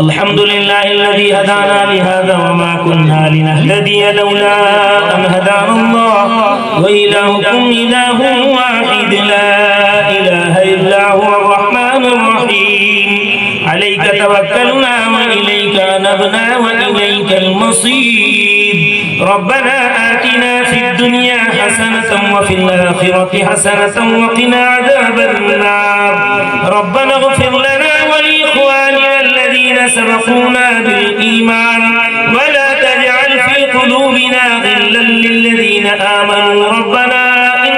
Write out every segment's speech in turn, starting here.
الحمد لله الذي هدانا لهذا وما كنا لنهتدي لولا أن هدانا الله وإلهكم إله واحد لا إله إلا هو الرحمن الرحيم عليك توكلنا وإليك أنبنا وإليك المصير ربنا آتنا في الدنيا حسنة وفي الآخرة حسنة وقنا عذاب النار ربنا اغفر لنا ولإخواننا الذين سبقونا بالإيمان ولا تجعل في قلوبنا غلا للذين آمنوا ربنا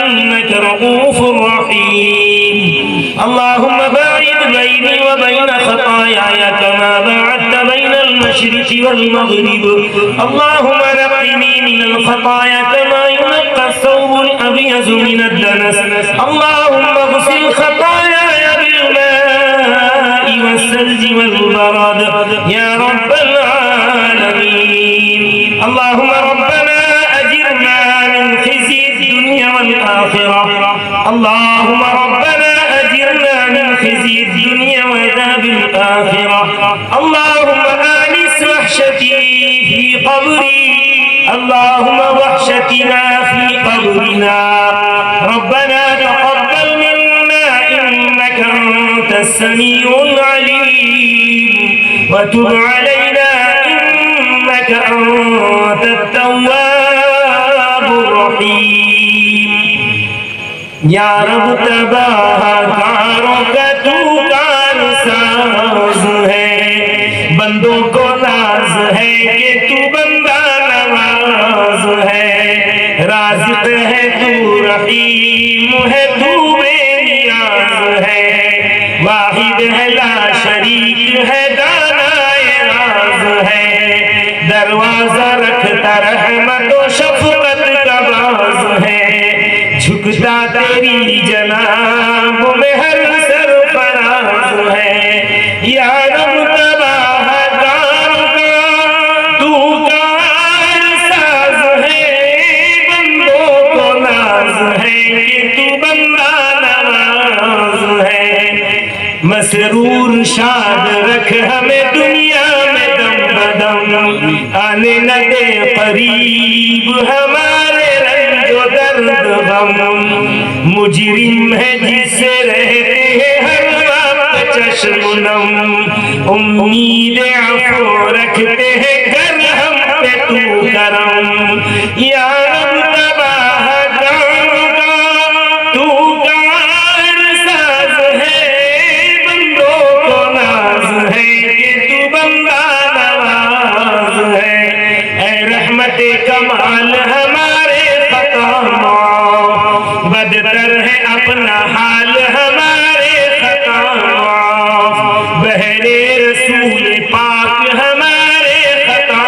إنك رؤوف رحيم اللهم باعد بيني وبين خطاياي كما باعدت بين المشرق والمغرب اللهم نقني من الخطايا كما ينقى الثوب الأبيض من الدنس اللهم اغسل خطاياي بالماء والثلج والبرد يا رب العالمين اللهم ربنا أجرنا من خزي الدنيا والآخرة اللهم ربنا أجرنا من خزي الدنيا وعذاب الآخرة اللهم آنس وحشتي في قبري اللهم وحشتنا في قبرنا ربنا تقبل منا إنك أنت السميع العليم وتب علينا إنك أنت التواب الرحيم یا رب تباہ کاروں کا تو کارساز ہے بندوں کو ناز ہے کہ تو بندہ نواز ہے رازق ہے تو رحیم ہے تو بے نیاز ہے واحد ہے لا شریک ہے دانائے راز ہے دروازہ رکھتا رحمت و شفقت کا باز ہے جھکتا تیری جناب میں ہر سرفراز ہے یا رب تباہ کار کا تو کارساز ہے بندوں کو ناز ہے کہ تو بندہ نواز ہے مسرور شاد رکھ ہمیں دنیا میں دم بدم آنے نہ دے قریب ہمارے رنج و درد غم مجرم ہے جس سے رہتے ہیں ہر وقت چشم نم امید عفو رکھتے ہیں گر ہم پہ تو کرم یا رب تباہ کار کا تو کارساز ہے بندوں کو ناز ہے کہ تو بندہ نواز ہے اے رحمت کمال ہمارے خطا بدتر ہے اپنا حال ہمارے خطا بہرے رسول پاک ہمارے خطا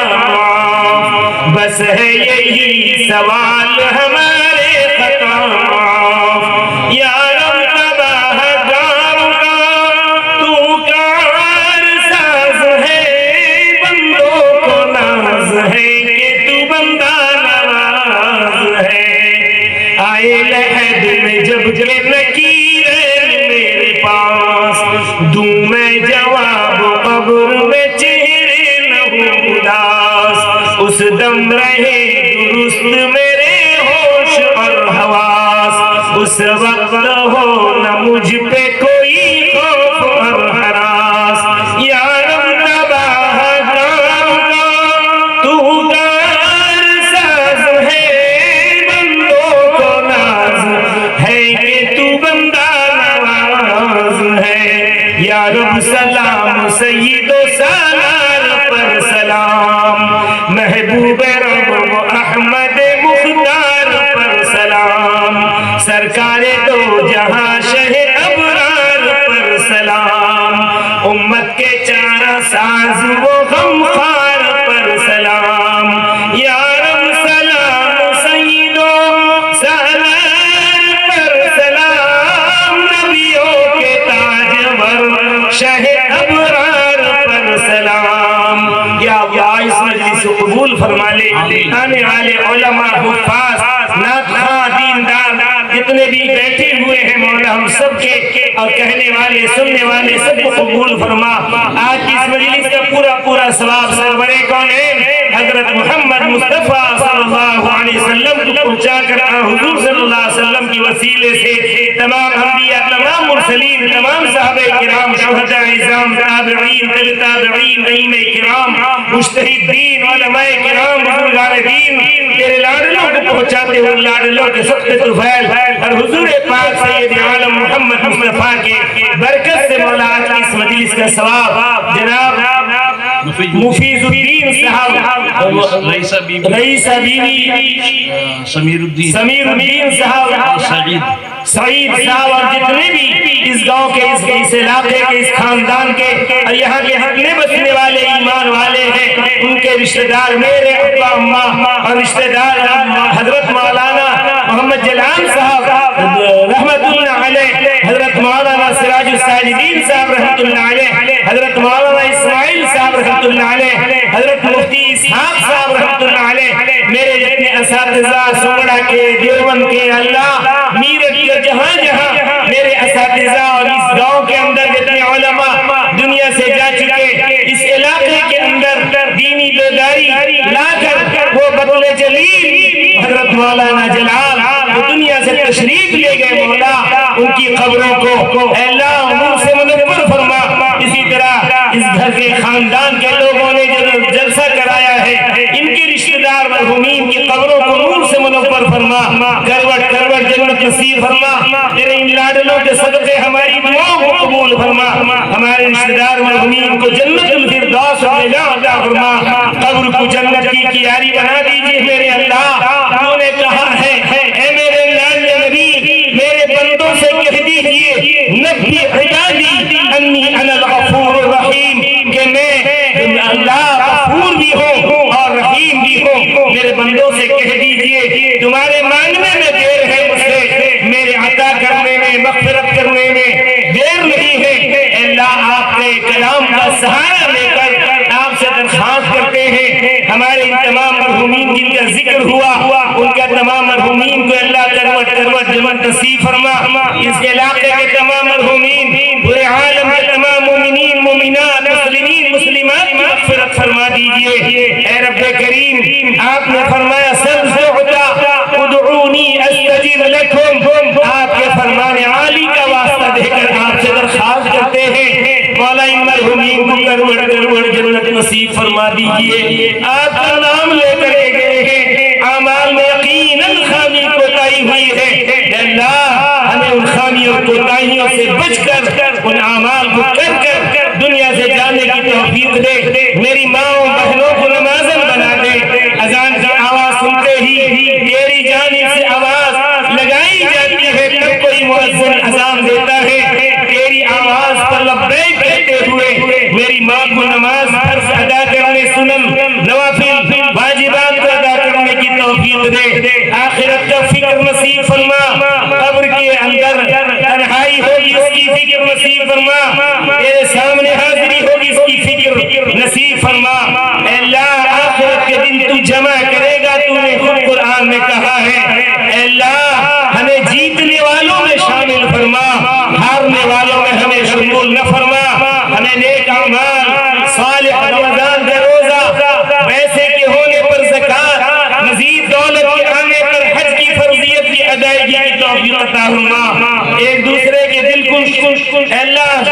بس ہے یہی سوال ہمارے خطا یا رب تباہ کار کا تو کارساز ہے بندوں کو ناز ہے کہ تو بندہ نواز ہے آئے لحد میں جب کہ نکیریں میرے پاس دوں میں جواب قبر میں چہرے نہ ہوں اداس اس دم رہے درست میرے ہوش اور حواس اس وقت ہو نہ مجھ پہ کوئی خوف اور ہراس یا رب تباہ کار کا تو کارساز ہے بندوں کو ناز ہے کہ تو بندہ نواز ہے یا رب سلام سید و سالار پر سلام محبوب رب و احمد مختار پر سلام سرکار دو جہاں شہ ابرار پر سلام امت کے چارہ ساز وہ غمخوار پر سلام یا رب سلام سید و سالار پر سلام نبیوں کے تاجور شہ ابرار پر سلام یا اللہ اس مجلس کو قبول فرما لے آنے والے علماء حفاظ نعت خواہ دیندار جتنے بھی بیٹھے ہوئے ہیں مولا ہم سب کے اور کہنے والے سننے والے سب کو قبول فرما. آج کی اس مجلس کا پورا ثواب سرور کونین حضرت محمد مصطفیٰ صلی اللہ علیہ وسلم کو پہنچا کر حضور صلی اللہ علیہ وسلم کی وسیلے سے تمام انبیاء، تمام مرسلین، تمام صحابہ کرام، شہداء اعظام، تابعین، تابعین، ائمہ کرام، مجتہدین، علماء کرام، بزرگان دین، تیرے لاڈلوں کو پہنچاتے ہوئے لاڈلوں کے سب سے طفیل اور حضور پاک سید عالم محمد مصطفیٰ کے برکت سے مولا آج کی اس مجلس کا ثواب جناب مفیض الدین صاحب، رئیسہ بیوی، سمیر الدین صاحب، سعید صاحب اور جتنے بھی اس گاؤں کے، اس علاقے کے، اس خاندان کے اور یہاں کے حق میں بسنے والے ایمان والے ہیں، ان کے رشتہ دار میرے ابا اماں اور رشتہ دار حضرت مولانا محمد جلال صاحب رحمت اللہ علیہ، حضرت مولانا سراج الساجدین صاحب رحمت اللہ علیہ، حضرت مولانا اسماعیل صاحب رحمت اللہ علیہ، حضرت مفتی اسحاق صاحب رحمت اللہ علیہ، میرے جتنے اساتذہ سوڑا کے، دیوبند کے، اللہ میرٹ کے، جہاں جہاں میرے اساتذہ اور اس گاؤں کے اندر جتنے علماء دنیا سے جا چکے، اس علاقے کے اندر دینی بیداری لا کر وہ بطل جلیل حضرت مولانا جلال وہ دنیا سے تشریف لے گئے، مولا ان کی قبروں کو اے اللہ نور سے منور فرما. اسی طرح اس گھر کے خاندان کے لوگوں نے جو جلسہ کرایا ہے، ان کے رشتہ دار مرحومین کی قبروں کو نور سے منور فرما، کروٹ کروٹ جنت نصیب فرما. تیرے ان لاڈلوں کے صدقے ہماری دعاؤں کو قبول فرما، ہمارے رشتہ دار مرحومین کو جنت الفردوس میں جگہ عطا فرما، قبر کو جنت کی کیاری بنا دیجیے میرے اللہ. تو نے کہا ہے اے میرے لاڈلے نبی میرے بندوں سے کہہ دیجیے نبی عبادی انی انا الغفور الرحیم، کہ میں اللہ غفور بھی ہوں اور رحیم بھی ہوں. میرے بندوں سے کہہ دیجیے تمہارے مانگنے میں دیر ہے، مجھ سے میرے عطا کرنے میں، مغفرت کرنے میں دیر نہیں ہے. اللہ آپ کے کلام کا سہارا لے کر آپ سے درخواست کرتے ہیں ہمارے ان تمام مرحومین جن کا ذکر ہوا ان کا تمام مرحومین کو اللہ کروٹ کروٹ جنت نصیب فرما. اس علاقے کے تمام مرحومین، پورے عالم کے تمام مومنین مومنات، مسلمین مسلمات کی مغفرت فرما دیجئے. اے رب کریم آپ نے فرمایا ادعونی استجب لکم، آپ کے فرمان عالی کا واسطہ دے کر آپ سے درخواست کرتے ہیں مولا ان مرحومین کو کروٹ کروٹ جنت نصیب فرما دیجئے. آپ کا نام لے کر گئے ہیں، اعمال میں یقیناً خامی کوتاہی ہوئی ہے، اللہ ہمیں ان خامیوں کوتاہیوں سے بچ کر ان اعمال کو کر دنیا سے جانے کی توفیق دے. میری ماں بہنوں کو نمازن بنا دے. اذان کی آواز سنتے ہی تیری جانب سے آواز لگائی جاتی ہے، تب کوئی مؤذن اذان دیتا ہے، تیری آواز پر لبیک کہتے ہوئے میری ماں کو نماز فرض ادا کرنے، سنن نوافل واجبات کو ادا کرنے کی توفیق دے. آخرت کا فکر نصیب فرما، قبر کے اندر تنہائی ہوگی اس کی فکر نصیب فرما، تیرے سامنے حاضری ہوگی اس کی فکر نصیب فرما. اے اللہ آخرت کے دن تو جمع کرے گا، تو نے خود قرآن میں کہا ہے. اے اللہ ہمیں جیتنے والوں میں شامل فرما، ہارنے والوں میں ہمیں شمول نہ فرما. ہمیں نیک اعمال، صالح رمضان کا روزہ، پیسے کے ہونے پر زکات، مزید دولت کے آنے پر حج کی فرضیت کی ادائیگی کی توفیق عطا فرما. ایک دوسرے کے دل کو اللہ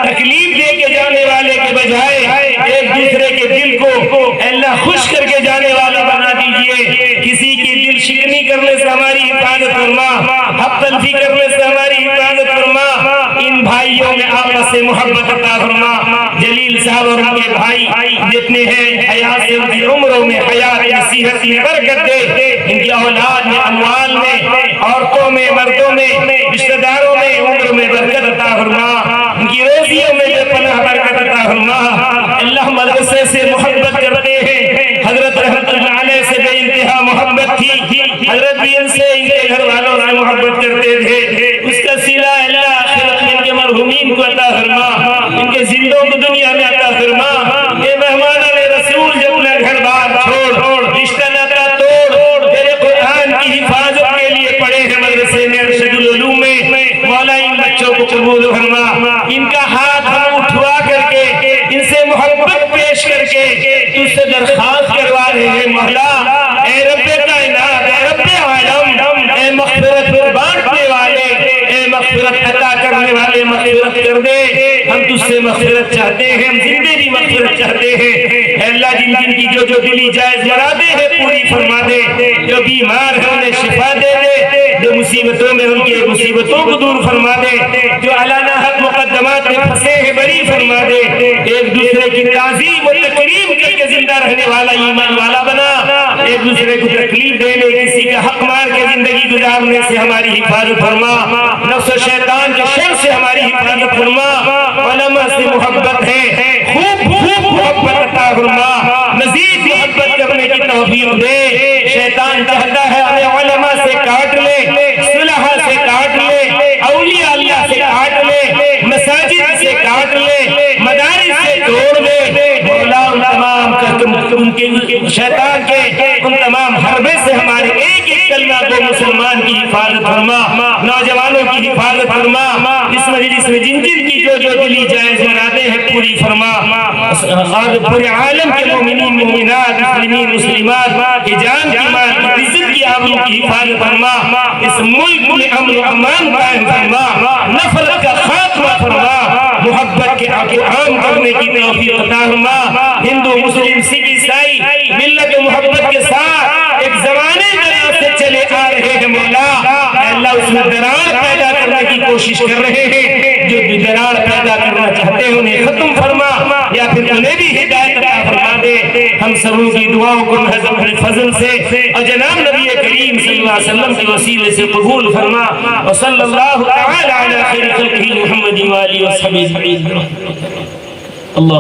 تکلیف دے کے جانے والے کے بجائے ایک دوسرے کے دل کو اللہ خوش کر کے جانے والا بنا دیجئے. کسی کی دل شکنی کرنے سے ہماری حفاظت فرما، حق تلفی کرنے سے ہماری حفاظت فرما. ان بھائیوں میں آپس سے محبت عطا فرما. جلیل صاحب اور ان کے بھائی جتنے ہیں حیات سے ان کی عمروں میں حیات نصیحت کی برکت دے. ان کی اولاد میں، اموال میں، عورتوں میں، مردوں میں، رشتہ داروں میں عمر میں برکت عطا فرما. ان کی روزیوں میں بے پناہ برکت عطا فرما. اللہ مدرسے سے محبت کرتے ہیں، حضرت رحمت اللہ علیہ سے بے انتہا محبت تھی، حضرت بھی ان سے ان کے گھر والوں سے محبت کرتے تھے. اس کا صلہ اللہ آخرت میں ان کے مرحومین کو عطا فرما، ان کے زندوں کو دنیا میں عطا فرما. اے مہمانان رسول جو اپنا گھر بار چھوڑ رشتہ ناتا توڑ تیرے قرآن کی حفاظت کے لیے پڑے ہیں مدرسے میں، ارشد العلوم میں، مولا مغفرت کر دے. ہم تجھ سے مغفرت چاہتے ہیں, ہم زندے بھی مغفرت چاہتے ہیں. اے اللہ جن جن کی جو دلی جائز مرادیں ہیں پوری فرما دے. جو بیمار ہیں انہیں شفا دے دے. جو مصیبتوں میں ان کی مصیبتوں کو دور فرما دے. جو علانہ حق مقدمات میں پھنسے ہیں بری فرما دے. ایک دوسرے کی تعظیم و تکریم کر کے زندہ رہنے والا ایمان والا بنا. ایک دوسرے کو تکلیف دینے, کسی کا حق مار کے زندگی گزارنے سے ہماری حفاظت فرما. نفس و شیطان کے شر سے ہماری حفاظت فرما. علماء سے محبت ہے, خوب خوب محبت عطا فرما. مزید محبت کرنے کی توفیق دے. شیطان چاہتا ہے ہمیں علماء سے کاٹ لے, صلحاء سے کاٹ لے, اولیاء اللہ سے کاٹ لے, مساجد سے کاٹ لے, مدارس سے توڑ دے. مولا ان تمام شیطان کے ان تمام حربے سے ہمارے ایک ایک کلمہ کو مسلمان کی حفاظت فرما. نوجوانوں کی حفاظت فرما. اس مجلس میں جن جن کی جو دلی جائز مرادیں ہیں پوری فرما. اور پورے عالم کے مومنین مومنات, مسلمین مسلمات کی جان کی مال کی عزت کی آبرو کی حفاظت فرما. اس ملک میں امن و امان قائم فرما. نفرت کا خاتمہ فرما. محبت کے عام کرنے کی توفیق عطا فرما. ہندو مسلم سکھ عیسائی ملت محبت کے ساتھ ایک زمانے سے چلے آ رہے ہیں. مولا اللہ اس میں درار پیدا کرنے کی کوشش کر رہے ہیں. جو درار پیدا کرنا چاہتے ہیں انہیں ختم فرما, یا پھر انہیں بھی ہدایت عطا فرما دے. ہم سبوں کی دعاؤں کو محض فضل سے اور جناب نبی کریم صلی اللہ علیہ وسلم کے وسیلے سے قبول فرما. وصلی اللہ تعالی علی خیر خلقہ محمد و آلہ و صحبہ اجمعین. اللہ